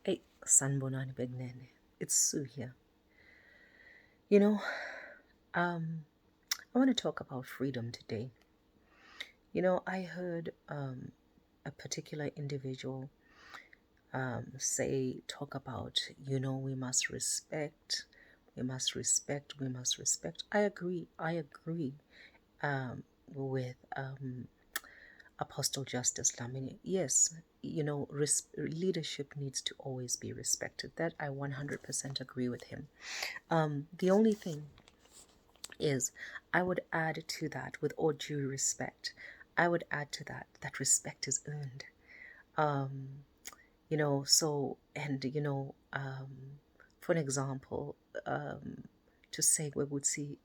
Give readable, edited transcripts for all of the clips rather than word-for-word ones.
Hey, Sanbonani Begnene. It's Sue here. You know, um, I want to talk about freedom today. I heard a particular individual talk about, we must respect, we must respect. I agree with Apostle Justice Lamini. Yes, leadership needs to always be respected. That I 100% agree with him. The only thing is, I would add to that, with all due respect, I would add to that that respect is earned. Um, for an example, to say we would see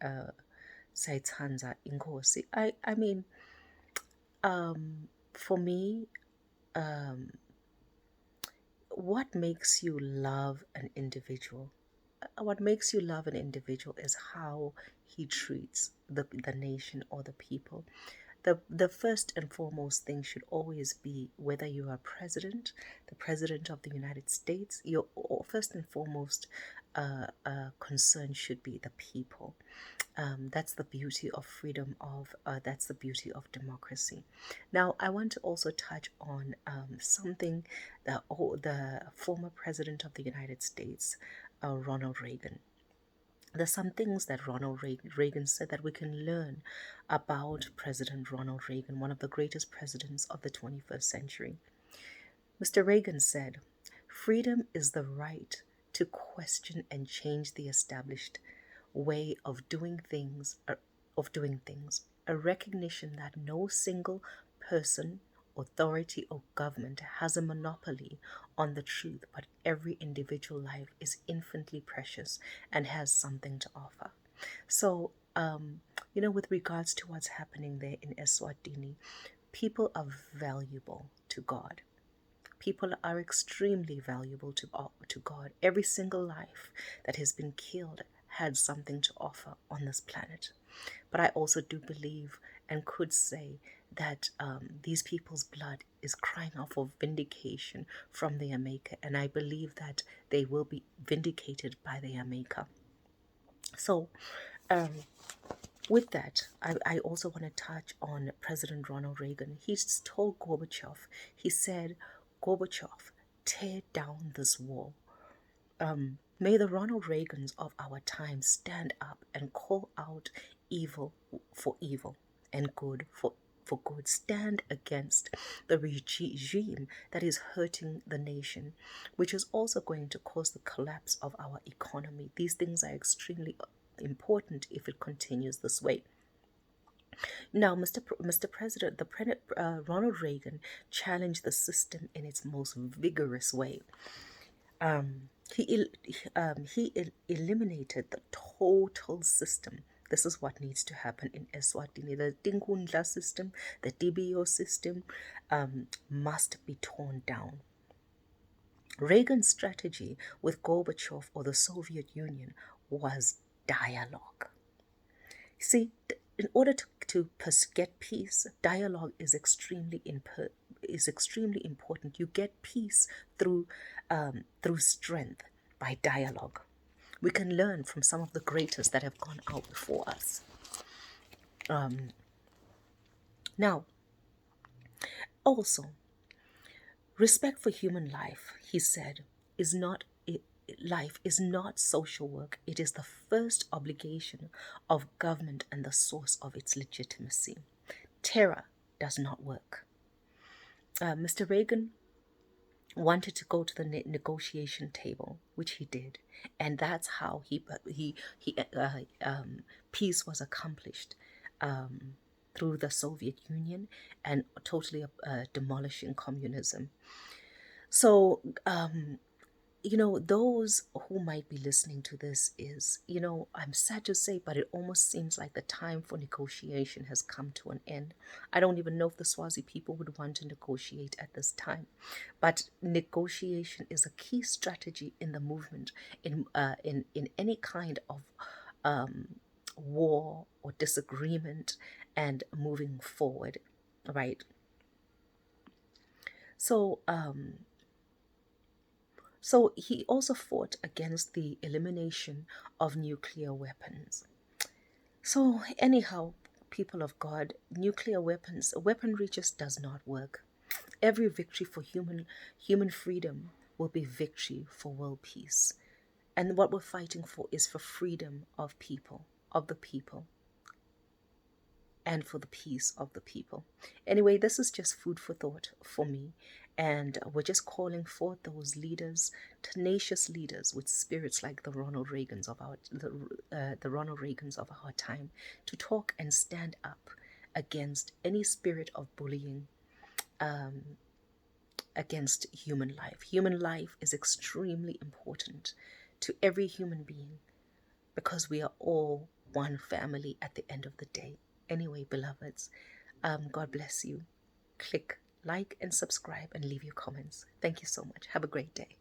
Saitanza Inkosi. I mean, for me, what makes you love an individual? What makes you love an individual is how he treats the nation or the people. The first and foremost thing should always be, whether you are president, the president of the United States, your first and foremost concern should be the people. That's the beauty of freedom of that's the beauty of democracy. Now, I want to also touch on something that the former president of the United States, Ronald Reagan. There's some things that Ronald Reagan said that we can learn about President Ronald Reagan, one of the greatest presidents of the 21st century. Mr. Reagan said, "Freedom is the right to question and change the established way of doing things, a recognition that no single person, authority, or government has a monopoly on the truth, but every individual life is infinitely precious and has something to offer." So, with regards to what's happening there in Eswatini, people are valuable to God. People are extremely valuable to God. Every single life that has been killed had something to offer on this planet. But I also do believe and could say that these people's blood is crying out for vindication from their Maker, and I believe that they will be vindicated by their Maker. So, with that, I also want to touch on President Ronald Reagan. He's told Gorbachev, he said, "Gorbachev, tear down this wall." May the Ronald Reagans of our time stand up and call out evil for evil and good for good. Stand against the regime that is hurting the nation, which is also going to cause the collapse of our economy. These things are extremely important if it continues this way. Now, Mr. President, Ronald Reagan challenged the system in its most vigorous way. He eliminated the total system. This is what needs to happen in Eswatini. The Tinkundla system, the DBO system, must be torn down. Reagan's strategy with Gorbachev or the Soviet Union was dialogue. See, in order to get peace, dialogue is extremely important. You get peace through strength, by dialogue. We can learn from some of the greatest that have gone out before us. Now, also, respect for human life, he said, is not life is not social work. It is the first obligation of government and the source of its legitimacy. Terror does not work. Mr. Reagan wanted to go to the negotiation table, which he did, and that's how peace was accomplished, through the Soviet Union and totally demolishing communism. So, those who might be listening to this is, I'm sad to say, but it almost seems like the time for negotiation has come to an end. I don't even know if the Swazi people would want to negotiate at this time, but negotiation is a key strategy in the movement, in any kind of war or disagreement and moving forward, right? So, So he also fought against the elimination of nuclear weapons. So, anyhow, people of God, nuclear weaponry just does not work. Every victory for human freedom will be victory for world peace. And what we're fighting for is for freedom of people, of the people, and for the peace of the people. Anyway, this is just food for thought for me. And we're just calling forth those leaders, tenacious leaders with spirits like the Ronald Reagans of our time, to talk and stand up against any spirit of bullying, against human life. Human life is extremely important to every human being, because we are all one family at the end of the day. Anyway, beloveds, God bless you. Click like and subscribe and leave your comments. Thank you so much. Have a great day.